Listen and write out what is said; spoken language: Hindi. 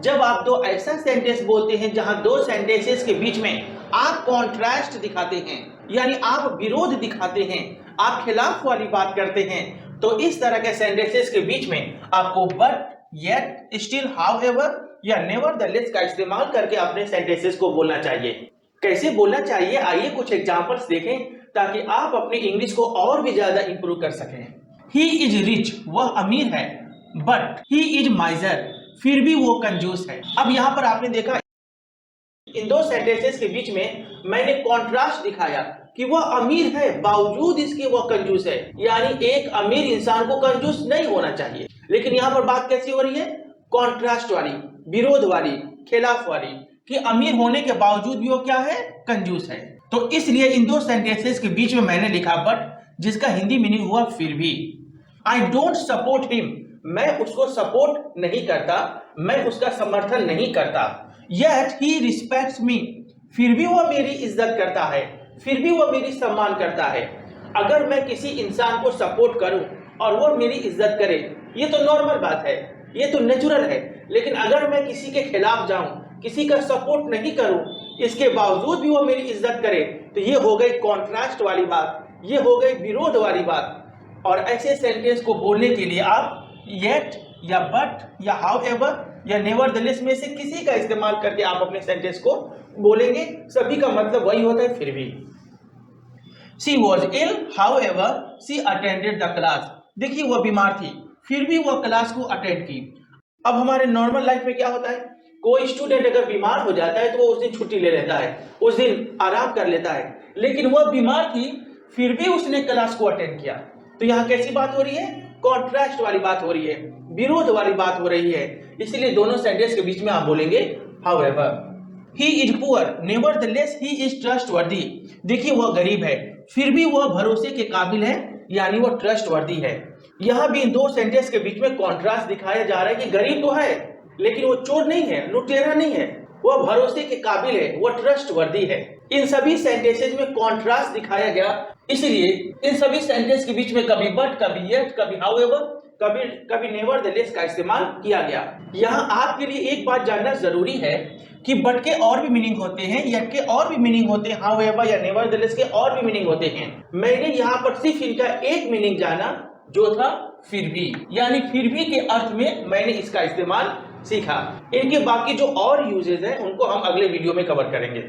जब आप दो ऐसा सेंटेंस बोलते हैं जहां दो सेंटेंसेस के बीच में आप कॉन्ट्रास्ट दिखाते हैं, यानी आप विरोध दिखाते हैं, आप खिलाफ वाली बात करते हैं, तो इस तरह के सेंटेंसेस के बीच में आपको बट, येट, स्टिल, हाउएवर या नेवरदलेस का इस्तेमाल करके अपने सेंटेंसेस को बोलना चाहिए। कैसे बोलना चाहिए, आइए कुछ एग्जांपल्स देखें ताकि आप अपनी इंग्लिश को और भी ज्यादा इंप्रूव कर सकें। ही इज रिच, वह अमीर है, बट ही इज माइजर, फिर भी वो कंजूस है। अब यहाँ पर आपने देखा इन दो सेंटेंसेस के बीच में मैंने कॉन्ट्रास्ट दिखाया कि वह अमीर है बावजूद इसके वह कंजूस है, यानी एक अमीर इंसान को कंजूस नहीं होना चाहिए। लेकिन यहाँ पर बात कैसी हो रही है, कॉन्ट्रास्ट वाली, विरोध वाली, खिलाफ वाली, कि अमीर होने के बावजूद भी वो क्या है, कंजूस है। तो इसलिए इन दो सेंटेंसेस के बीच में मैंने लिखा बट, जिसका हिंदी मीनिंग हुआ फिर भी। आई डोंट सपोर्ट हिम, मैं उसको सपोर्ट नहीं करता, मैं उसका समर्थन नहीं करता। Yet he respects me, फिर भी वह मेरी इज्जत करता है, फिर भी वह मेरी सम्मान करता है। अगर मैं किसी इंसान को सपोर्ट करूं और वह मेरी इज्जत करे, ये तो नॉर्मल बात है, ये तो नेचुरल है। लेकिन अगर मैं किसी के खिलाफ जाऊं, किसी का सपोर्ट नहीं करूं, इसके बावजूद भी वह मेरी इज्जत करे, तो ये हो गई कॉन्ट्रास्ट वाली बात, ये हो गई विरोध वाली बात। और ऐसे सेंटेंस को बोलने के लिए आप येट या बट या हाउएवर या नेवरदलेस में से किसी का इस्तेमाल करके आप अपने सेंटेंस को बोलेंगे, सभी का मतलब वही होता है, फिर भी। She was ill, however, she attended the class. देखिए वह बीमार थी, फिर भी वह क्लास को अटेंड की। अब हमारे नॉर्मल लाइफ में क्या होता है, कोई स्टूडेंट अगर बीमार हो जाता है तो वो उस दिन छुट्टी ले लेता है, उस दिन आराम कर लेता है। लेकिन वह बीमार थी, फिर भी उसने क्लास को अटेंड किया। तो यहाँ कैसी बात हो रही है, कॉन्ट्रास्ट वाली बात हो रही है, विरोध वाली बात हो रही है। इसलिए दोनों सेंटेंस के बीच में आप बोलेंगे however. He is poor, nevertheless he is trustworthy. देखिए वह गरीब है, फिर भी वह भरोसे के काबिल है, यानी वह ट्रस्टवर्दी है। यहाँ भी इन दो सेंटेंस के बीच में कॉन्ट्रास्ट दिखाया जा रहा है कि गरीब तो है, लेकिन वो चोर नहीं है, लुटेरा नहीं है, वह भरोसे के काबिल है, वह ट्रस्टवर्दी है। इन सभी सेंटेंसेस में कॉन्ट्रास्ट दिखाया गया, इसलिए इन सभी सेंटेंस के बीच में कभी बट, कभी येट, कभी हाउएवर, कभी नेवरदलेस का इस्तेमाल किया गया। यहाँ आपके लिए एक बात जानना जरूरी है कि बट के और भी मीनिंग होते हैं, येट के और भी मीनिंग होते हैं, हाउएवर या नेवरदलेस के और भी मीनिंग होते हैं। मैंने यहाँ पर सिर्फ इनका एक मीनिंग जाना, जो था फिर भी, यानी फिर भी के अर्थ में मैंने इसका इस्तेमाल सीखा। इनके बाकी जो और यूजेस हैं उनको हम अगले वीडियो में कवर करेंगे।